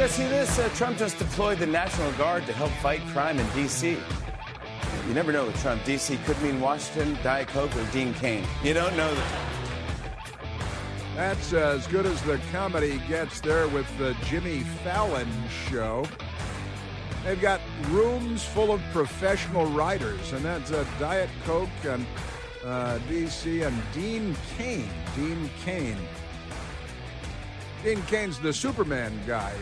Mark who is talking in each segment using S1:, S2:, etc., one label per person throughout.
S1: guys see this? Trump just deployed the National Guard to help fight crime in D.C. You never know with Trump. D.C. could mean Washington, Diet Coke, or Dean Cain. You don't know that.
S2: That's as good as the comedy gets there with the Jimmy Fallon show. They've got rooms full of professional writers, and that's Diet Coke and D.C. and Dean Cain. Dean Cain's the Superman guy,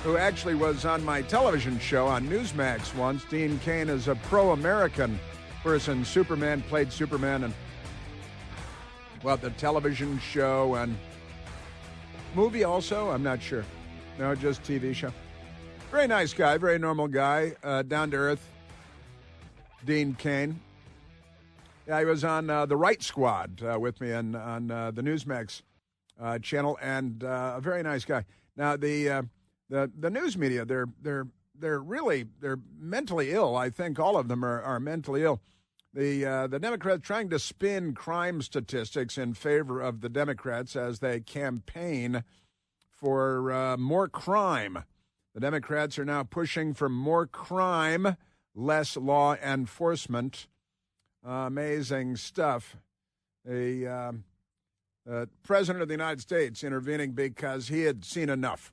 S2: who actually was on my television show on Newsmax once. Dean Cain is a pro-American person. Superman played Superman and the television show and movie also? I'm not sure. No, just TV show. Very nice guy, very normal guy, down to earth. Dean Cain. Yeah, he was on the Right Squad with me on the Newsmax channel, and a very nice guy. Now the news media, they're mentally ill. I think all of them are mentally ill. The Democrats trying to spin crime statistics in favor of the Democrats as they campaign for more crime. The Democrats are now pushing for more crime, less law enforcement. Amazing stuff. The President of the United States intervening because he had seen enough.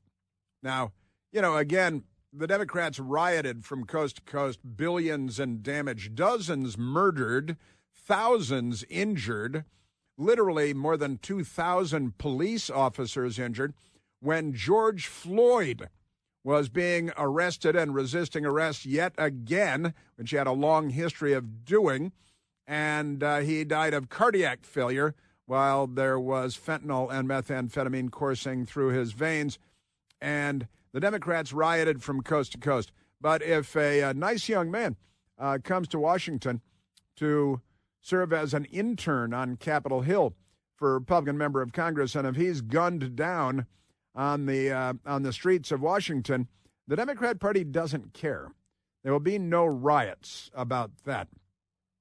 S2: Now, again, the Democrats rioted from coast to coast, billions in damage, dozens murdered, thousands injured, literally more than 2,000 police officers injured when George Floyd was being arrested and resisting arrest yet again, which he had a long history of doing, and he died of cardiac failure while there was fentanyl and methamphetamine coursing through his veins. And the Democrats rioted from coast to coast. But if a nice young man comes to Washington to serve as an intern on Capitol Hill for a Republican member of Congress, and if he's gunned down on the streets of Washington, the Democrat Party doesn't care. There will be no riots about that.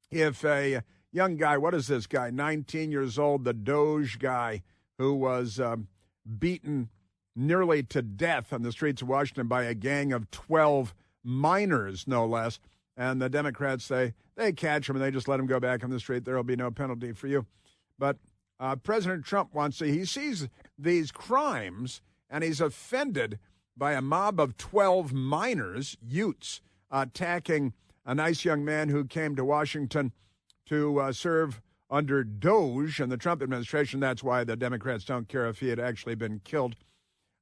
S2: If a young guy, what is this guy, 19 years old, the Doge guy who was beaten nearly to death on the streets of Washington by a gang of 12 minors, no less. And the Democrats, they catch him and they just let him go back on the street. There will be no penalty for you. But President Trump he sees these crimes and he's offended by a mob of 12 minors, Utes, attacking a nice young man who came to Washington to serve under Doge and the Trump administration. That's why the Democrats don't care if he had actually been killed.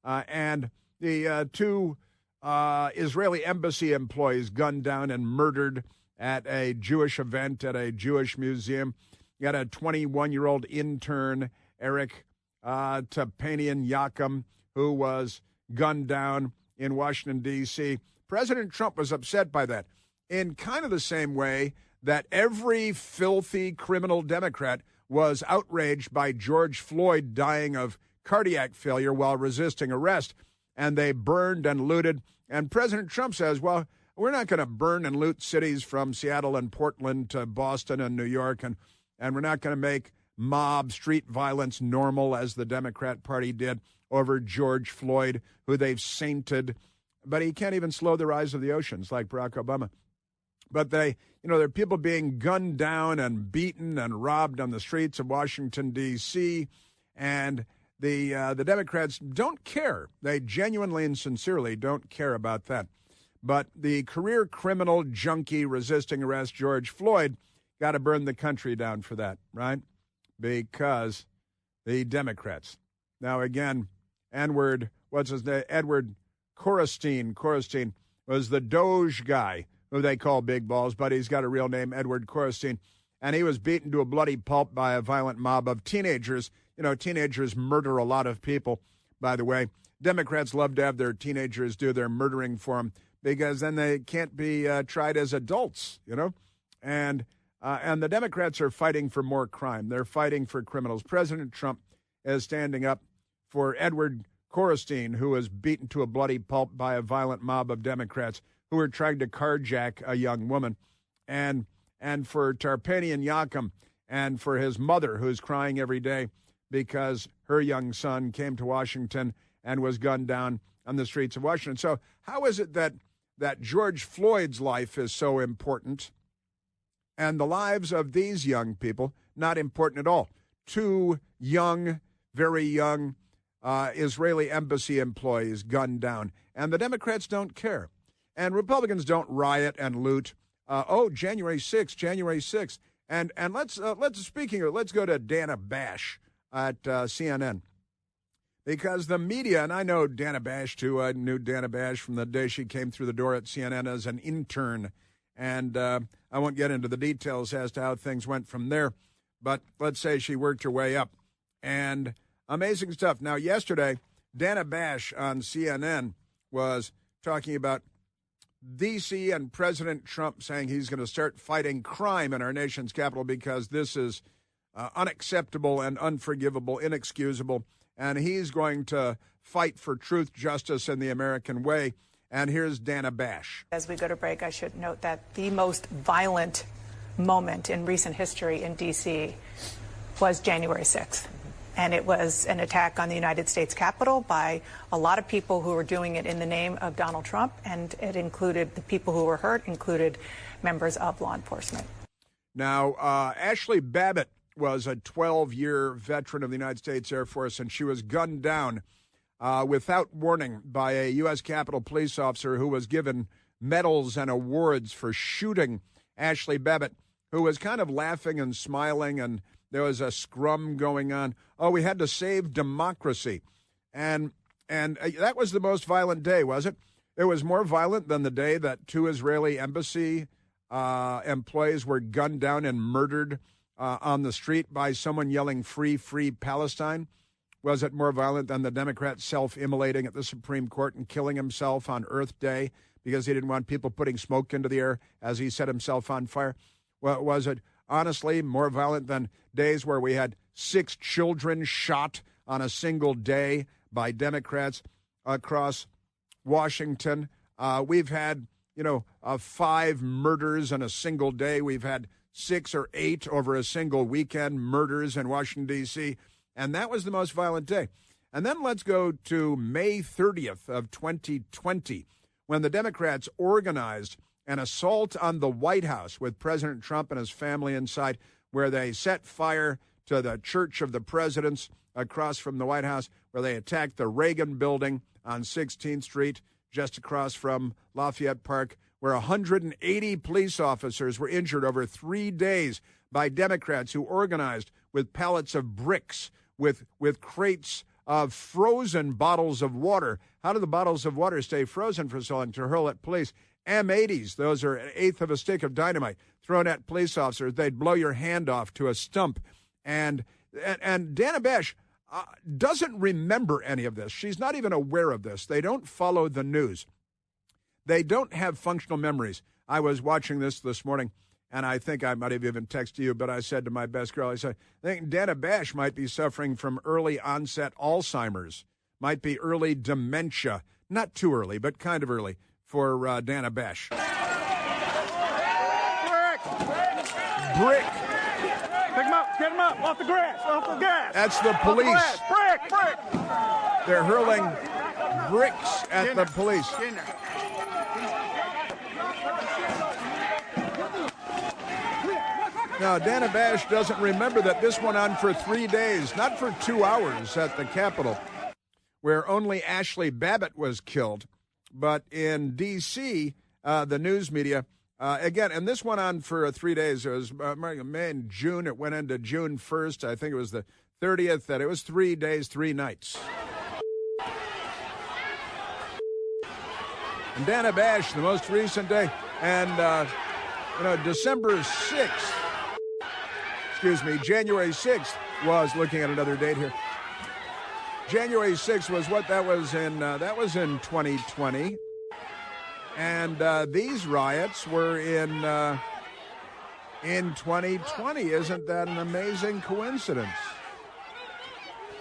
S2: And the two Israeli embassy employees gunned down and murdered at a Jewish event at a Jewish museum. You got a 21-year-old intern, Eric Tepanian Yakum, who was gunned down in Washington, D.C. President Trump was upset by that in kind of the same way that every filthy criminal Democrat was outraged by George Floyd dying of cardiac failure while resisting arrest, and they burned and looted. And President Trump says, well, we're not going to burn and loot cities from Seattle and Portland to Boston and New York, and we're not going to make mob street violence normal as the Democrat Party did over George Floyd, who they've sainted. But he can't even slow the rise of the oceans like Barack Obama. But there are people being gunned down and beaten and robbed on the streets of Washington, D.C., and the Democrats don't care. They genuinely and sincerely don't care about that. But the career criminal junkie resisting arrest, George Floyd, got to burn the country down for that, right? Because the Democrats. Now, again, Edward Korestein was the Doge guy who they call Big Balls, but he's got a real name, Edward Korestein. And he was beaten to a bloody pulp by a violent mob of teenagers. Teenagers murder a lot of people, by the way. Democrats love to have their teenagers do their murdering for them because then they can't be tried as adults, And the Democrats are fighting for more crime. They're fighting for criminals. President Trump is standing up for Edward Korestein, who was beaten to a bloody pulp by a violent mob of Democrats who were trying to carjack a young woman, and for Tarpanian Yakum, and for his mother, who's crying every day because her young son came to Washington and was gunned down on the streets of Washington. So how is it that George Floyd's life is so important and the lives of these young people not important at all? 2 young, very young Israeli embassy employees gunned down, and the Democrats don't care. And Republicans don't riot and loot. January 6th. And let's go to Dana Bash at CNN. Because the media, and I know Dana Bash too. I knew Dana Bash from the day she came through the door at CNN as an intern. And I won't get into the details as to how things went from there. But let's say she worked her way up. And amazing stuff. Now, yesterday, Dana Bash on CNN was talking about D.C. and President Trump saying he's going to start fighting crime in our nation's capital because this is unacceptable and unforgivable, inexcusable. And he's going to fight for truth, justice, and the American way. And here's Dana Bash.
S3: As we go to break, I should note that the most violent moment in recent history in D.C. was January 6th. And it was an attack on the United States Capitol by a lot of people who were doing it in the name of Donald Trump. And it included the people who were hurt, included members of law enforcement. Now,
S2: Ashley Babbitt was a 12-year veteran of the United States Air Force, and she was gunned down without warning by a U.S. Capitol police officer who was given medals and awards for shooting Ashley Babbitt, who was kind of laughing and smiling, and there was a scrum going on. Oh, we had to save democracy. And that was the most violent day, was it? It was more violent than the day that 2 Israeli embassy employees were gunned down and murdered on the street by someone yelling, "Free, free Palestine." Was it more violent than the Democrat self-immolating at the Supreme Court and killing himself on Earth Day because he didn't want people putting smoke into the air as he set himself on fire? Well, was it honestly more violent than days where we had 6 children shot on a single day by Democrats across Washington? We've had, 5 murders in a single day. We've had 6 or 8 over a single weekend murders in Washington, D.C., and that was the most violent day. And then let's go to May 30th of 2020, when the Democrats organized an assault on the White House with President Trump and his family inside, where they set fire to the Church of the Presidents across from the White House, where they attacked the Reagan Building on 16th Street, just across from Lafayette Park, where 180 police officers were injured over 3 days by Democrats who organized with pallets of bricks, with crates of frozen bottles of water. How do the bottles of water stay frozen for so long? To hurl at police. M80s, those are an eighth of a stick of dynamite thrown at police officers. They'd blow your hand off to a stump. And Dana Bash doesn't remember any of this. She's not even aware of this. They don't follow the news. They don't have functional memories. I was watching this morning, and I think I might have even texted you, but I said to my best girl, I said, I think Dana Bash might be suffering from early onset Alzheimer's, might be early dementia. Not too early, but kind of early for Dana Bash. Brick.
S4: Pick him up, get him up, off the grass, off the gas.
S2: That's the police.
S4: Brick.
S2: They're hurling bricks at the police. Now, Dana Bash doesn't remember that this went on for 3 days, not for 2 hours at the Capitol, where only Ashley Babbitt was killed. But in D.C., the news media, again, and this went on for 3 days. It was May and June. It went into June 1st. I think it was the 30th. That it was 3 days, 3 nights. And Dana Bash, the most recent day, and, December 6th. January 6th was, looking at another date here. January 6th was what that was in 2020. And these riots were in 2020. Isn't that an amazing coincidence?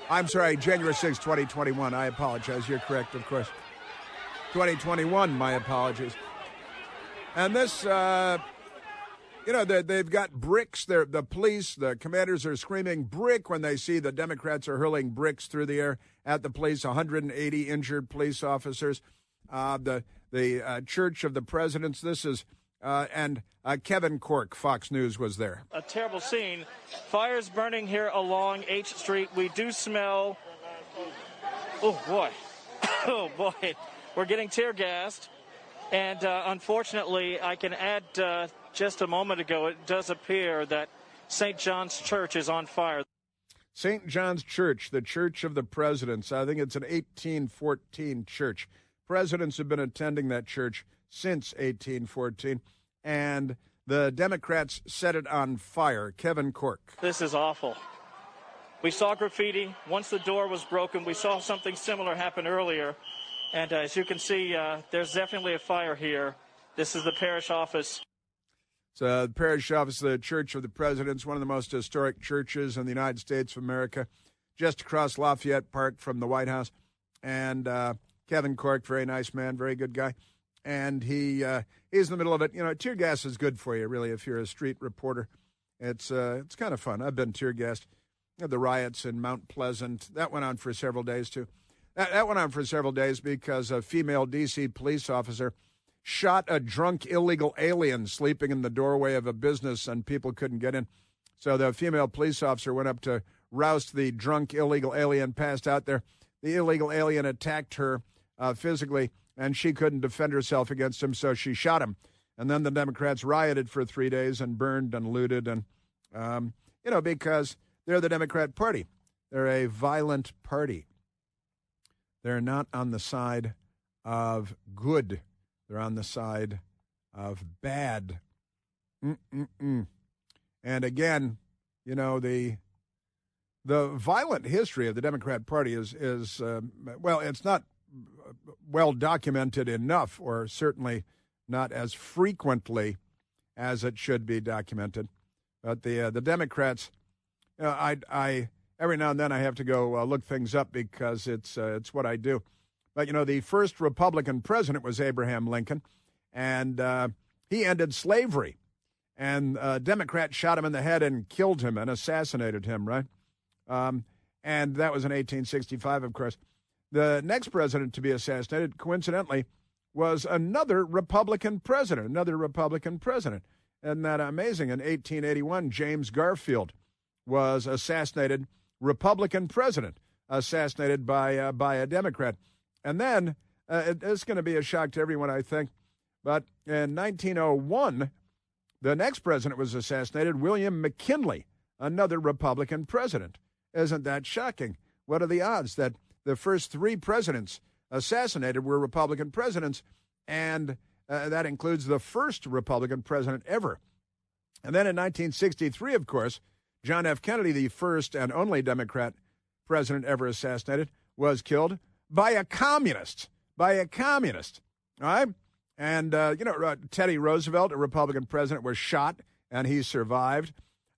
S2: I'm sorry, January 6th, 2021. I apologize. You're correct, of course. 2021, my apologies. And this You know, they've got bricks. The police, the commanders are screaming brick when they see the Democrats are hurling bricks through the air at the police, 180 injured police officers. The Church of the Presidents, this is, and Kevin Corke, Fox News, was there.
S5: A terrible scene. Fires burning here along H Street. We do smell, oh boy, oh boy, we're getting tear gassed. And unfortunately, I can add just a moment ago, it does appear that St. John's Church is on fire.
S2: St. John's Church, the Church of the Presidents. I think it's an 1814 church. Presidents have been attending that church since 1814, and the Democrats set it on fire. Kevin Corke.
S5: This is awful. We saw graffiti. Once the door was broken, we saw something similar happen earlier. And as you can see, there's definitely a fire here. This is the parish office.
S2: So the parish office of the Church of the Presidents, one of the most historic churches in the United States of America, just across Lafayette Park from the White House. And Kevin Corke, very nice man, very good guy. And he's in the middle of it. You know, tear gas is good for you, really, if you're a street reporter. It's kind of fun. I've been tear gassed. The riots in Mount Pleasant, that went on for several days, too. That went on for several days because a female D.C. police officer shot a drunk illegal alien sleeping in the doorway of a business, and people couldn't get in. So the female police officer went up to roust the drunk illegal alien, passed out there. The illegal alien attacked her physically, and she couldn't defend herself against him, so she shot him. And then the Democrats rioted for 3 days and burned and looted, and, because they're the Democrat Party. They're a violent party. They're not on the side of good. They're on the side of bad. And again, the violent history of the Democrat Party is it's not well documented enough, or certainly not as frequently as it should be documented. But the Democrats, I every now and then I have to go look things up because it's what I do. But, the first Republican president was Abraham Lincoln, and he ended slavery. And Democrats shot him in the head and killed him and assassinated him, right? And that was in 1865, of course. The next president to be assassinated, coincidentally, was another Republican president. Isn't that amazing? In 1881, James Garfield was assassinated, Republican president, assassinated by a Democrat. And then, it's going to be a shock to everyone, I think, but in 1901, the next president was assassinated, William McKinley, another Republican president. Isn't that shocking? What are the odds that the first 3 presidents assassinated were Republican presidents, and that includes the first Republican president ever. And then in 1963, of course, John F. Kennedy, the first and only Democrat president ever assassinated, was killed by a communist. All right? And, Teddy Roosevelt, a Republican president, was shot, and he survived.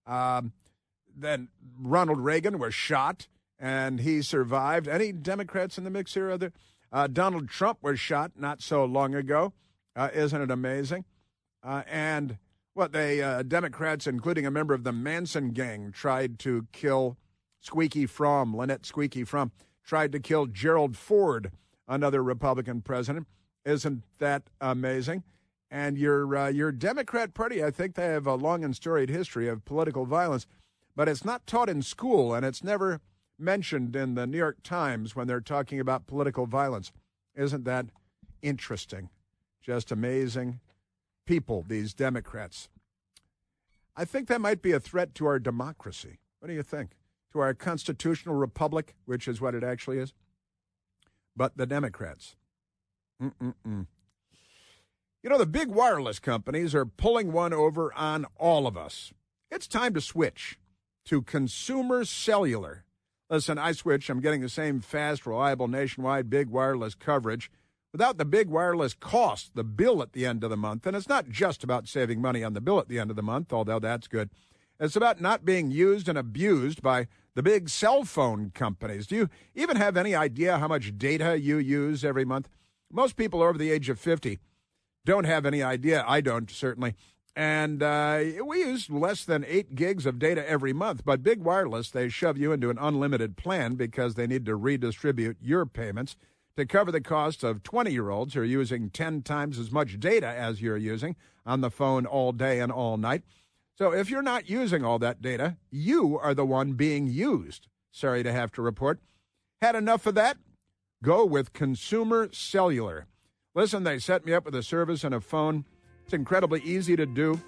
S2: Then Ronald Reagan was shot, and he survived. Any Democrats in the mix here? Donald Trump was shot not so long ago. Isn't it amazing? And Democrats, including a member of the Manson gang, tried to kill Lynette Squeaky Fromm, tried to kill Gerald Ford, another Republican president. Isn't that amazing? And your Democrat Party, I think they have a long and storied history of political violence, but it's not taught in school, and it's never mentioned in the New York Times when they're talking about political violence. Isn't that interesting? Just amazing people, these Democrats. I think that might be a threat to our democracy. What do you think? To our constitutional republic, which is what it actually is. But the Democrats. The big wireless companies are pulling one over on all of us. It's time to switch to consumer cellular. Listen, I switch. I'm getting the same fast, reliable, nationwide big wireless coverage without the big wireless cost, the bill at the end of the month. And it's not just about saving money on the bill at the end of the month, although that's good. It's about not being used and abused by the big cell phone companies. Do you even have any idea how much data you use every month? Most people over the age of 50 don't have any idea. I don't, certainly. And we use less than 8 gigs of data every month. But Big Wireless, they shove you into an unlimited plan because they need to redistribute your payments to cover the cost of 20-year-olds who are using 10 times as much data as you're using on the phone all day and all night. So if you're not using all that data, you are the one being used. Sorry to have to report. Had enough of that? Go with Consumer Cellular. Listen, they set me up with a service and a phone. It's incredibly easy to do.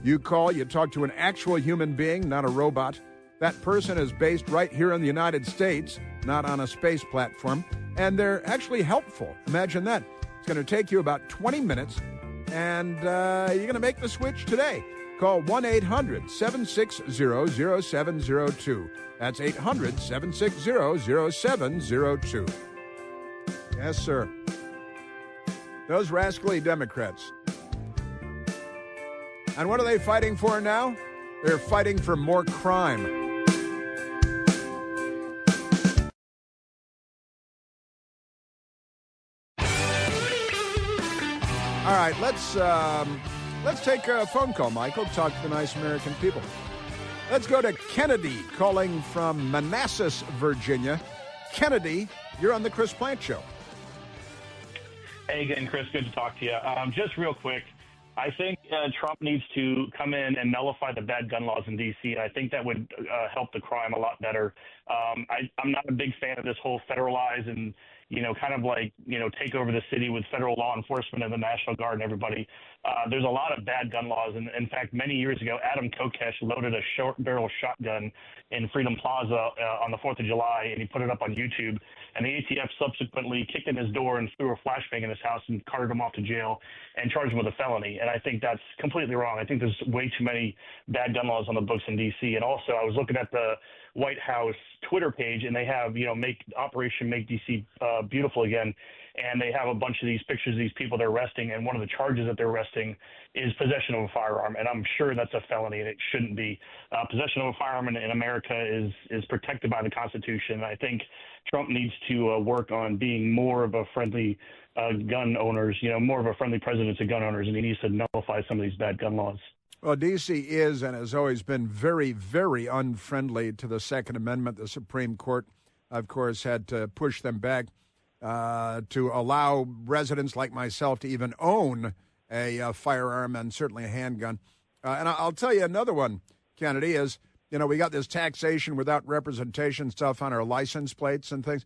S2: You call, you talk to an actual human being, not a robot. That person is based right here in the United States, not on a space platform. And they're actually helpful. Imagine that. It's going to take you about 20 minutes, and you're going to make the switch today. Call 1-800-760-0702. That's 800-760-0702. Yes, sir. Those rascally Democrats. And what are they fighting for now? They're fighting for more crime. All right, let's take a phone call, Michael. Talk to the nice American people. Let's go to Kennedy calling from Manassas, Virginia. Kennedy, you're on the Chris Plant Show.
S6: Hey again, Chris. Good to talk to you. Just real quick, I think Trump needs to come in and nullify the bad gun laws in D.C. I think that would help the crime a lot better. I'm not a big fan of this whole federalize and, kind of like, take over the city with federal law enforcement and the National Guard and everybody. There's a lot of bad gun laws. And in fact, many years ago, Adam Kokesh loaded a short barrel shotgun in Freedom Plaza on the 4th of July, and he put it up on YouTube. And the ATF subsequently kicked in his door and threw a flashbang in his house and carted him off to jail and charged him with a felony. And I think that's completely wrong. I think there's way too many bad gun laws on the books in D.C. And also, I was looking at the White House Twitter page, and they have, Operation Make D.C. Beautiful Again. And they have a bunch of these pictures of these people they're arresting, and one of the charges that they're arresting is possession of a firearm. And I'm sure that's a felony, and it shouldn't be. Possession of a firearm in America is protected by the Constitution. I think Trump needs to work on being more of a friendly gun owners, more of a friendly president to gun owners, and he needs to nullify some of these bad gun laws.
S2: Well, D.C. is and has always been very, very unfriendly to the Second Amendment. The Supreme Court, of course, had to push them back to allow residents like myself to even own a firearm and certainly a handgun. And I'll tell you another one, Kennedy, is, we got this taxation without representation stuff on our license plates and things.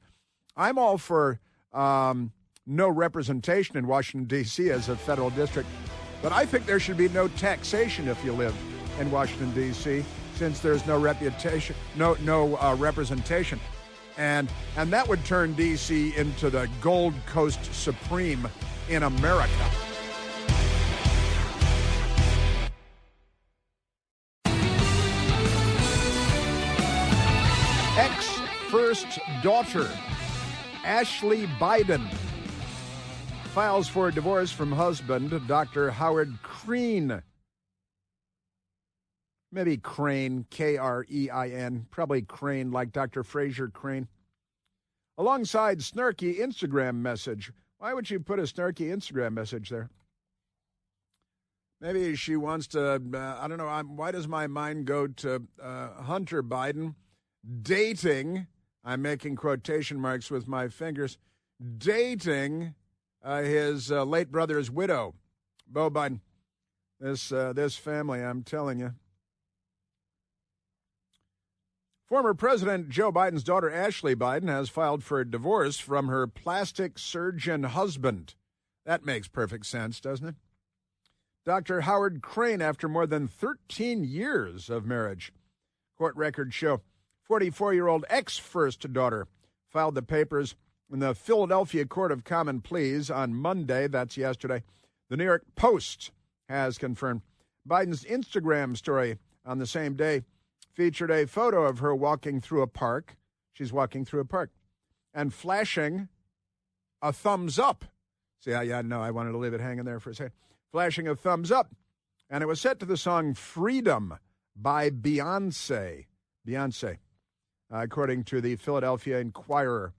S2: I'm all for no representation in Washington, D.C. as a federal district. But I think there should be no taxation if you live in Washington, D.C., since there's no representation. And that would turn D.C. into the Gold Coast Supreme in America. Ex-first daughter, Ashley Biden, files for divorce from husband, Dr. Howard Krein. Maybe Crane, K-R-E-I-N, probably Crane, like Dr. Fraser Crane. Alongside snarky Instagram message. Why would she put a snarky Instagram message there? Maybe she wants to, I don't know, why does my mind go to Hunter Biden dating, I'm making quotation marks with my fingers, dating his late brother's widow, Beau Biden. This family, I'm telling you. Former President Joe Biden's daughter, Ashley Biden, has filed for a divorce from her plastic surgeon husband. That makes perfect sense, doesn't it? Dr. Howard Krein, after more than 13 years of marriage. Court records show 44-year-old ex-first daughter filed the papers in the Philadelphia Court of Common Pleas on Monday. That's yesterday. The New York Post has confirmed. Biden's Instagram story on the same day featured a photo of her walking through a park. She's walking through a park and flashing a thumbs up. See, I wanted to leave it hanging there for a second. Flashing a thumbs up. And it was set to the song Freedom by Beyonce. According to the Philadelphia Inquirer,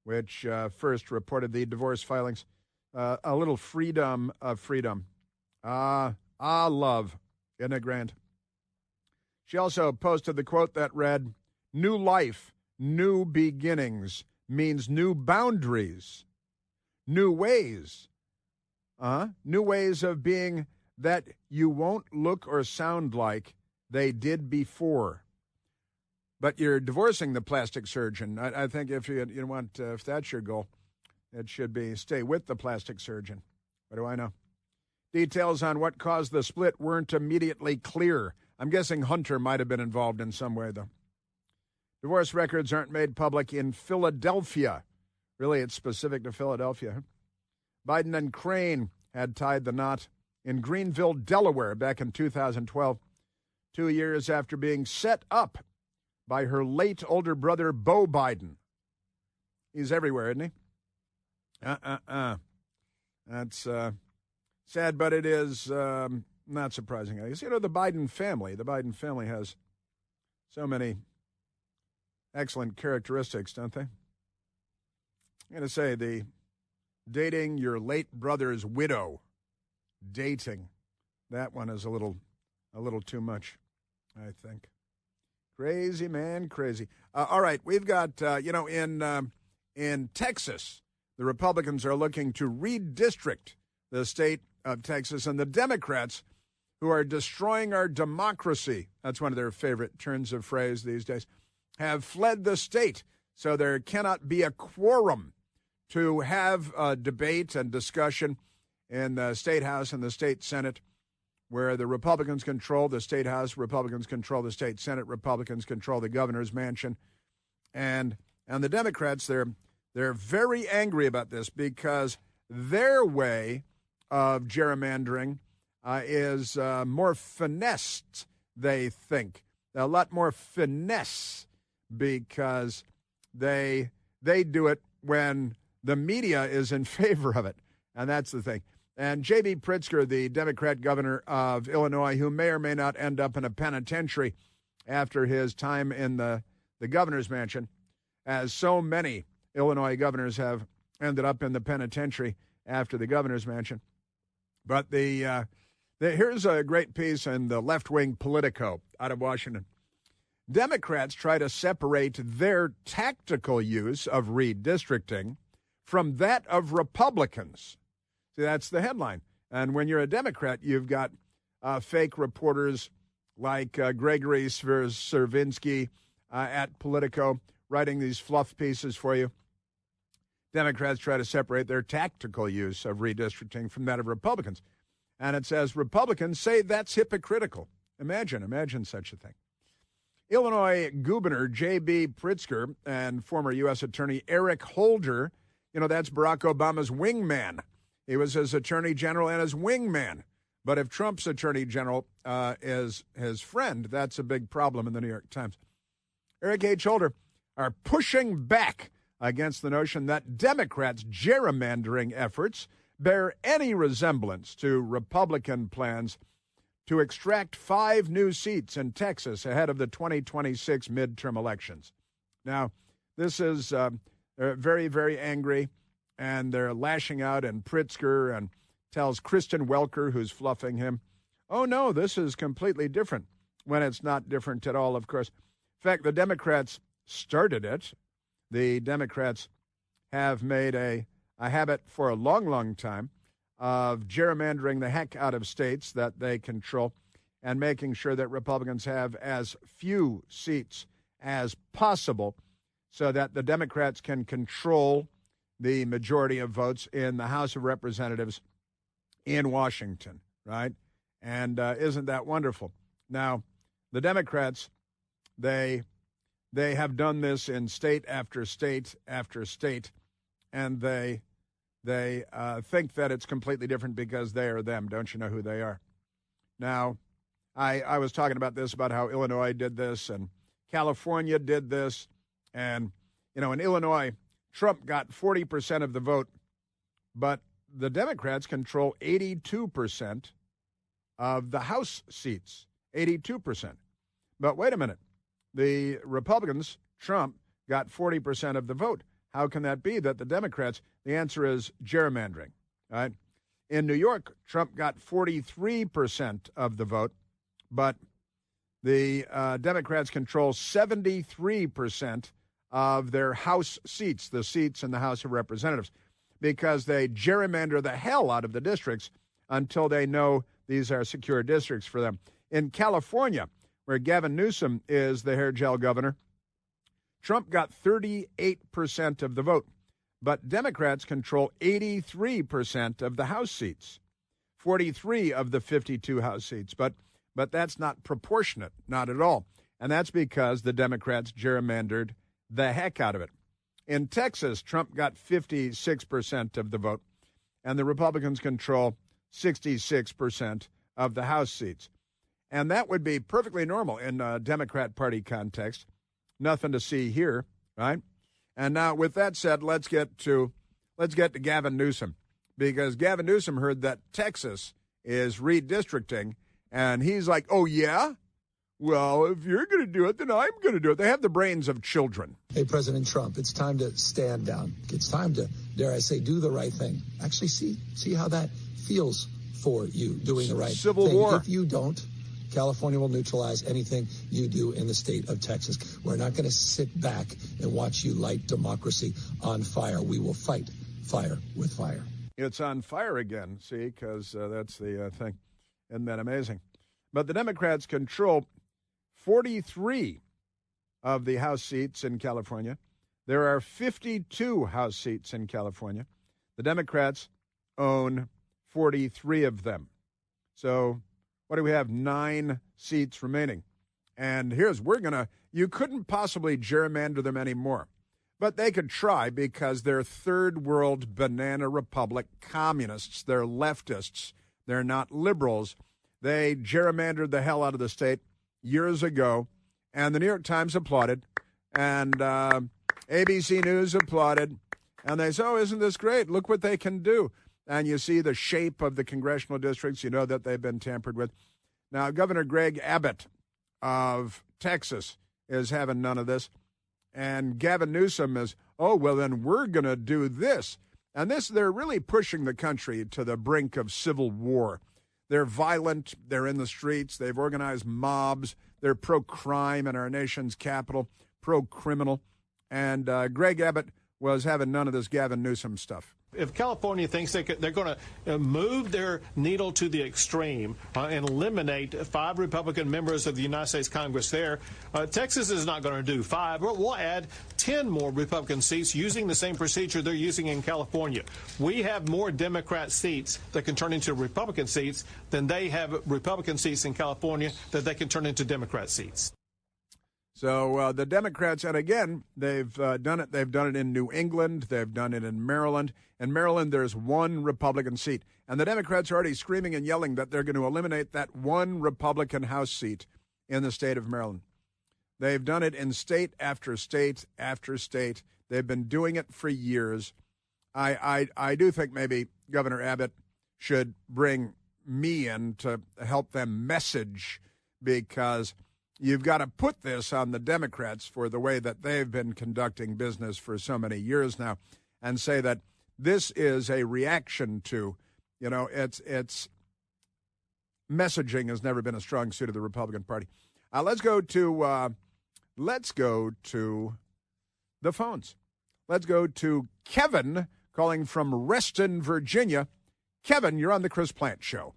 S2: which first reported the divorce filings. A little freedom of freedom. Love. Isn't it grand? She also posted the quote that read, "New life, new beginnings means new boundaries, new ways. New ways of being that you won't look or sound like they did before." But you're divorcing the plastic surgeon. I think if you want, if that's your goal, it should be stay with the plastic surgeon. What do I know? Details on what caused the split weren't immediately clear. I'm guessing Hunter might have been involved in some way, though. Divorce records aren't made public in Philadelphia. Really, it's specific to Philadelphia. Biden and Crane had tied the knot in Greenville, Delaware, back in 2012, 2 years after being set up by her late older brother, Beau Biden. He's everywhere, isn't he? That's sad, but it is not surprising. You know, the Biden family has so many excellent characteristics, don't they? I'm going to say the dating your late brother's widow, that one is a little too much, I think. Crazy, man, crazy. All right, we've got, in Texas, the Republicans are looking to redistrict the state of Texas, and the Democrats, who are destroying our democracy, that's one of their favorite turns of phrase these days, have fled the state, so there cannot be a quorum to have a debate and discussion in the State House and the State Senate, where the Republicans control the State House, Republicans control the State Senate, Republicans control the governor's mansion. And the Democrats, they're very angry about this because their way of gerrymandering is more finessed, they think. A lot more finesse because they do it when the media is in favor of it. And that's the thing. And J.B. Pritzker, the Democrat governor of Illinois, who may or may not end up in a penitentiary after his time in the governor's mansion, as so many Illinois governors have ended up in the penitentiary after the governor's mansion. But here's a great piece in the left-wing Politico out of Washington. Democrats try to separate their tactical use of redistricting from that of Republicans. See, that's the headline. And when you're a Democrat, you've got fake reporters like Gregory Cervinsky at Politico writing these fluff pieces for you. Democrats try to separate their tactical use of redistricting from that of Republicans. And it says Republicans say that's hypocritical. Imagine such a thing. Illinois Governor J.B. Pritzker and former U.S. Attorney Eric Holder, that's Barack Obama's wingman. He was his attorney general and his wingman. But if Trump's attorney general is his friend, that's a big problem in the New York Times. Eric H. Holder are pushing back against the notion that Democrats' gerrymandering efforts bear any resemblance to Republican plans to extract 5 new seats in Texas ahead of the 2026 midterm elections. Now, this is very, very angry, and they're lashing out, and Pritzker and tells Kristen Welker, who's fluffing him, oh, no, this is completely different, when it's not different at all, of course. In fact, the Democrats started it. The Democrats have made a habit for a long, long time of gerrymandering the heck out of states that they control and making sure that Republicans have as few seats as possible so that the Democrats can control the majority of votes in the House of Representatives in Washington, right? And isn't that wonderful? Now, the Democrats, they have done this in state after state after state, and they think that it's completely different because they are them. Don't you know who they are? Now, I was talking about this, about how Illinois did this and California did this. And, in Illinois, Trump got 40% of the vote, but the Democrats control 82% of the House seats, 82%. But wait a minute. The Republicans, Trump, got 40% of the vote. How can that be that the Democrats, the answer is gerrymandering, right? In New York, Trump got 43% of the vote, but the Democrats control 73% of their House seats, the seats in the House of Representatives, because they gerrymander the hell out of the districts until they know these are secure districts for them. In California, where Gavin Newsom is the hair gel governor, Trump got 38% of the vote, but Democrats control 83% of the House seats, 43 of the 52 House seats. But that's not proportionate, not at all. And that's because the Democrats gerrymandered the heck out of it. In Texas, Trump got 56% of the vote, and the Republicans control 66% of the House seats. And that would be perfectly normal in a Democrat Party context. Nothing to see here, right? And now, with that said, let's get to Gavin Newsom, because Gavin Newsom heard that Texas is redistricting, and he's like, oh, yeah? Well, if you're going to do it, then I'm going to do it. They have the brains of children.
S7: Hey, President Trump, it's time to stand down. It's time to, dare I say, do the right thing. Actually see how that feels for you, doing the right thing.
S2: Civil war.
S7: If you don't, California will neutralize anything you do in the state of Texas. We're not going to sit back and watch you light democracy on fire. We will fight fire with fire.
S2: It's on fire again, see, because that's the thing. Isn't that amazing? But the Democrats control 43 of the House seats in California. There are 52 House seats in California. The Democrats own 43 of them. So what do we have? 9 seats remaining. And you couldn't possibly gerrymander them anymore. But they could try, because they're third world banana republic communists. They're leftists. They're not liberals. They gerrymandered the hell out of the state years ago, and the New York Times applauded, and ABC News applauded, and they say, oh, isn't this great? Look what they can do. And you see the shape of the congressional districts. You know that they've been tampered with. Now, Governor Greg Abbott of Texas is having none of this, and Gavin Newsom is, oh, well, then we're going to do this. And they're really pushing the country to the brink of civil war. They're violent. They're in the streets. They've organized mobs. They're pro-crime in our nation's capital, pro-criminal. And Greg Abbott was having none of this Gavin Newsom stuff.
S8: If California thinks they're going to move their needle to the extreme and eliminate 5 Republican members of the United States Congress there, Texas is not going to do 5. We'll add 10 more Republican seats using the same procedure they're using in California. We have more Democrat seats that can turn into Republican seats than they have Republican seats in California that they can turn into Democrat seats.
S2: So the Democrats, and again, they've done it. They've done it in New England. They've done it in Maryland. In Maryland, there's 1 Republican seat. And the Democrats are already screaming and yelling that they're going to eliminate that 1 Republican House seat in the state of Maryland. They've done it in state after state after state. They've been doing it for years. I do think maybe Governor Abbott should bring me in to help them message, because you've got to put this on the Democrats for the way that they've been conducting business for so many years now, and say that this is a reaction to, it's messaging has never been a strong suit of the Republican Party. Let's go to the phones. Let's go to Kevin calling from Reston, Virginia. Kevin, you're on the Chris Plant Show.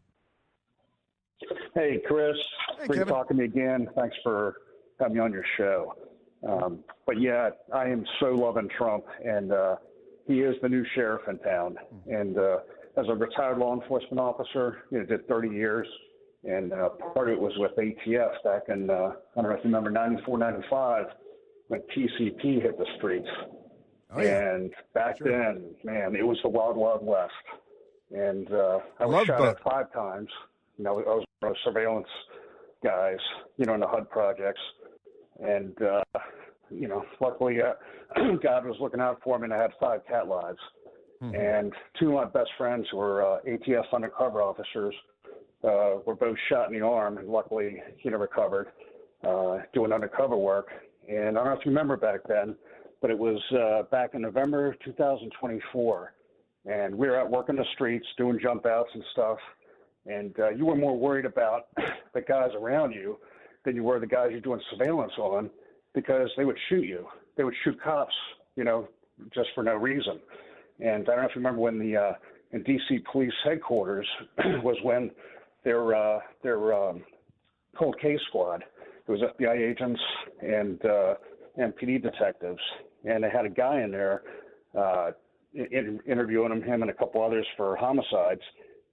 S9: Hey, Chris.
S2: Hey,
S9: Great
S2: Kevin.
S9: talking to you again. Thanks for having me on your show. But yeah, I am so loving Trump, and he is the new sheriff in town. And as a retired law enforcement officer, did 30 years, and part of it was with ATF back in, I don't know if you remember, 94, 95, when PCP hit the streets.
S2: Oh, yeah.
S9: And back then, man, it was the wild, wild west. And I was
S2: Love
S9: shot
S2: boat.
S9: at 5 times. I was one of those surveillance guys, in the HUD projects. And, luckily God was looking out for me, and I had 5 cat lives. Mm-hmm. And 2 of my best friends who were ATF undercover officers, were both shot in the arm, and luckily, recovered, doing undercover work. And I don't know if you remember back then, but it was back in November 2024, and we were out working the streets, doing jump outs and stuff. And you were more worried about the guys around you than you were the guys you're doing surveillance on, because they would shoot you. They would shoot cops, just for no reason. And I don't know if you remember when the in D.C. police headquarters was when their cold case squad, it was FBI agents and MPD detectives, and they had a guy in there interviewing him and a couple others for homicides,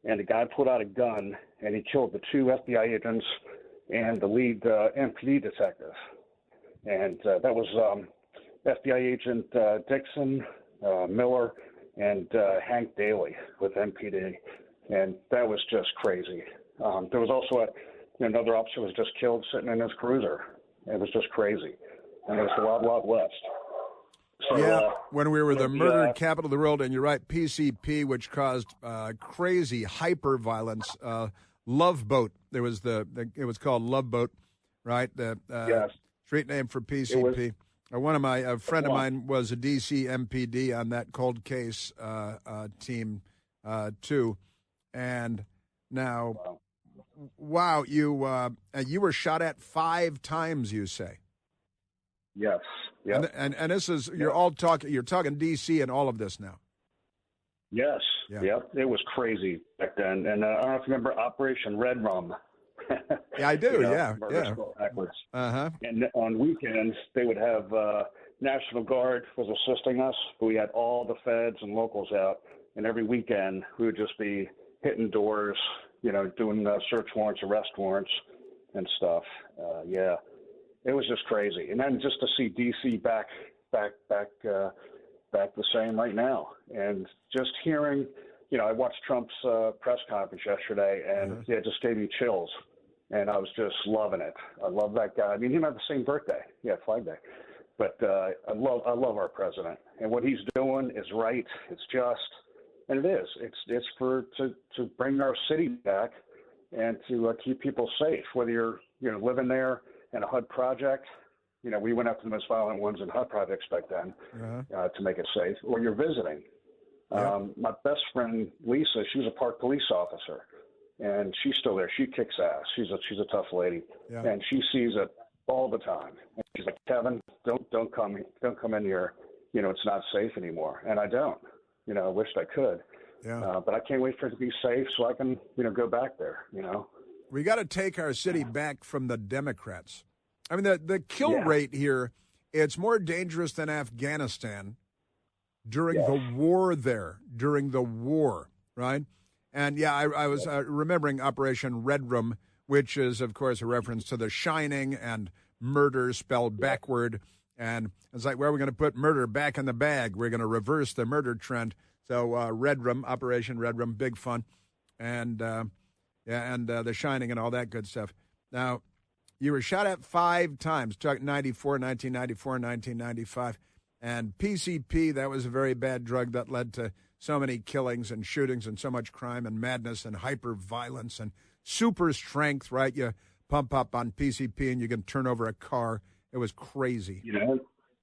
S9: and the guy pulled out a gun and he killed the 2 FBI agents and the lead MPD detective. And that was FBI agent Dixon, Miller, and Hank Daly with MPD. And that was just crazy. There was also another officer was just killed sitting in his cruiser. It was just crazy. And it was the Wild Wild West. So,
S2: when we were the murder capital of the world, and you're right, PCP, which caused crazy hyper violence. Love Boat. There was it was called Love Boat, right? The street name for PCP. A friend of mine was a DC MPD on that cold case team too, and now, wow, you were shot at 5 times, you say?
S9: Yes. Yeah.
S2: And this is you're talking DC and all of this now.
S9: Yes.
S2: Yeah.
S9: Yep. It was crazy back then. And I don't know if you remember Operation Red Rum.
S2: Yeah, I do. Yeah.
S9: Backwards.
S2: Uh-huh.
S9: And on weekends, they would have National Guard was assisting us. We had all the feds and locals out. And every weekend, we would just be hitting doors, doing search warrants, arrest warrants, and stuff. It was just crazy. And then just to see DC back the same right now. And just hearing, I watched Trump's press conference yesterday, and it just gave me chills. And I was just loving it. I love that guy. I mean, he and I have the same birthday. Yeah, Flag Day. But I love our president. And what he's doing is right. It's just, and it is. It's to bring our city back and to keep people safe, whether you're living there in a HUD project. We went after the most violent ones in HUD projects back then to make it safe, or you're visiting. My best friend, Lisa, she was a park police officer, and she's still there. She kicks ass. She's a tough lady, and she sees it all the time. And she's like, Kevin, don't come in here. It's not safe anymore. And I don't. I wished I could. Yeah. But I can't wait for it to be safe so I can, go back there.
S2: We got to take our city back from the Democrats. I mean, the kill rate here, it's more dangerous than Afghanistan during the war right? And, I was remembering Operation Red Room, which is, of course, a reference to The Shining and murder spelled backward. And it's like, where are we going to put murder back in the bag? We're going to reverse the murder trend. So Red Room, Operation Red Room, big fun. And, The Shining and all that good stuff. Now, you were shot at 5 times, 1994, 1995. And PCP, that was a very bad drug that led to so many killings and shootings and so much crime and madness and hyper-violence and super strength, right? You pump up on PCP and you can turn over a car. It was crazy.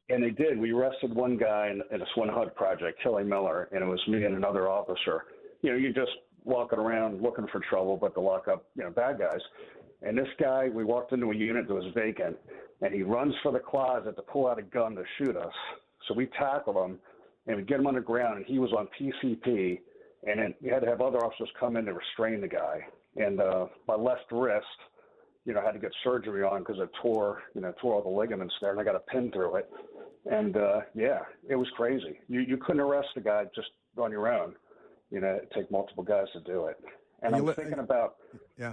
S9: And they did. We arrested one guy in this one HUD project, Kelly Miller, and it was me and another officer. You're just walking around looking for trouble, but to lock up, bad guys. And this guy, we walked into a unit that was vacant, and he runs for the closet to pull out a gun to shoot us. So we tackle him, and we get him on the ground, and he was on PCP, and then we had to have other officers come in to restrain the guy. And my left wrist, I had to get surgery on because it tore all the ligaments there, and I got a pin through it. And, it was crazy. You couldn't arrest the guy just on your own. It'd take multiple guys to do it. And I'm thinking about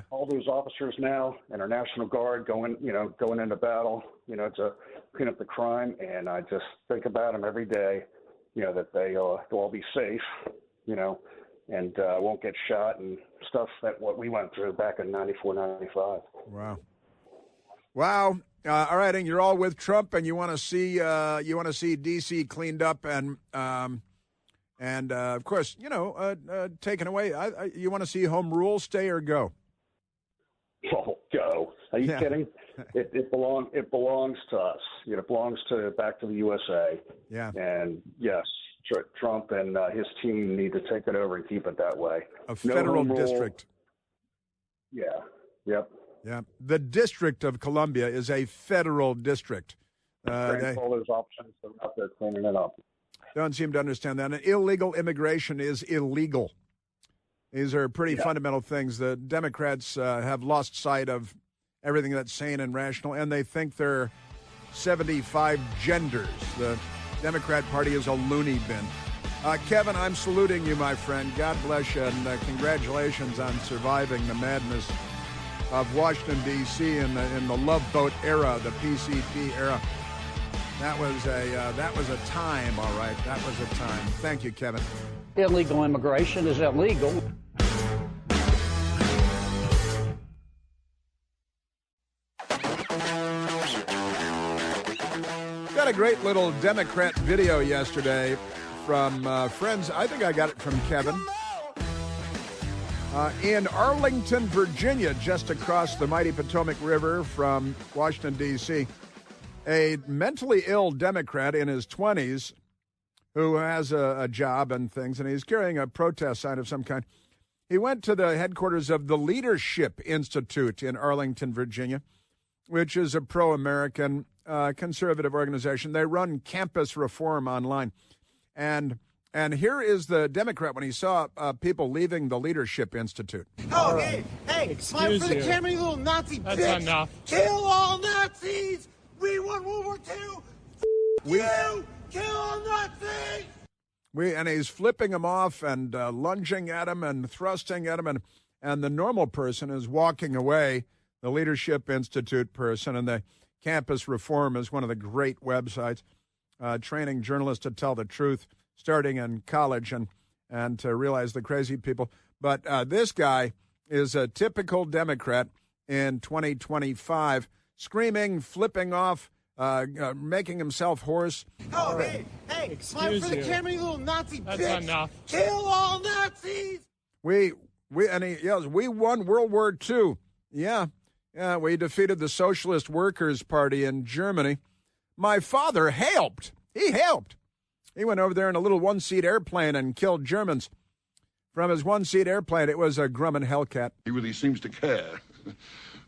S9: all those officers now and our National Guard going into battle, to clean up the crime. And I just think about them every day, that they'll all be safe, and won't get shot and stuff that what we went through back in 94, 95.
S2: Wow. All right. And you're all with Trump and you want to see DC cleaned up and of course, taken away. You want to see home rule stay or go?
S9: Oh, go. Are you kidding? It belongs to us. It belongs back to the USA.
S2: Yeah.
S9: And yes, Trump and his team need to take it over and keep it that way.
S2: A federal district.
S9: Yeah. Yep.
S2: Yeah. The District of Columbia is a federal district.
S9: There's options. They're out there cleaning it up.
S2: Don't seem to understand that. And illegal immigration is illegal. These are pretty fundamental things. The Democrats have lost sight of everything that's sane and rational, and they think they're 75 genders. The Democrat Party is a loony bin. Kevin, I'm saluting you, my friend. God bless you, and congratulations on surviving the madness of Washington, D.C. in the Love Boat era, the PCP era. That was a time, all right. That was a time. Thank you, Kevin.
S10: Illegal immigration is illegal.
S2: Got a great little Democrat video yesterday from friends. I think I got it from Kevin. In Arlington, Virginia, just across the mighty Potomac River from Washington, D.C., a mentally ill Democrat in his 20s who has a job and things, and he's carrying a protest sign of some kind. He went to the headquarters of the Leadership Institute in Arlington, Virginia, which is a pro-American conservative organization. They run campus reform online. And here is the Democrat when he saw people leaving the Leadership Institute.
S4: Oh, hey, smile for the camera, you little Nazi bitch. That's enough. Kill all Nazis. We won World War II. You kill all Nazis.
S2: And he's flipping him off and lunging at him and thrusting at him. And the normal person is walking away, the Leadership Institute person. And the Campus Reform is one of the great websites, training journalists to tell the truth, starting in college and to realize the crazy people. But this guy is a typical Democrat in 2025, screaming, flipping off, making himself hoarse.
S4: Oh, hey, smile for the camera, you little Nazi bitch. That's enough. Kill all Nazis.
S2: And he yells, we won World War II. Yeah, we defeated the Socialist Workers' Party in Germany. My father helped. He helped. He went over there in a little one-seat airplane and killed Germans. From his one-seat airplane, it was a Grumman Hellcat.
S11: He really seems to care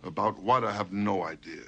S11: about what I have no idea.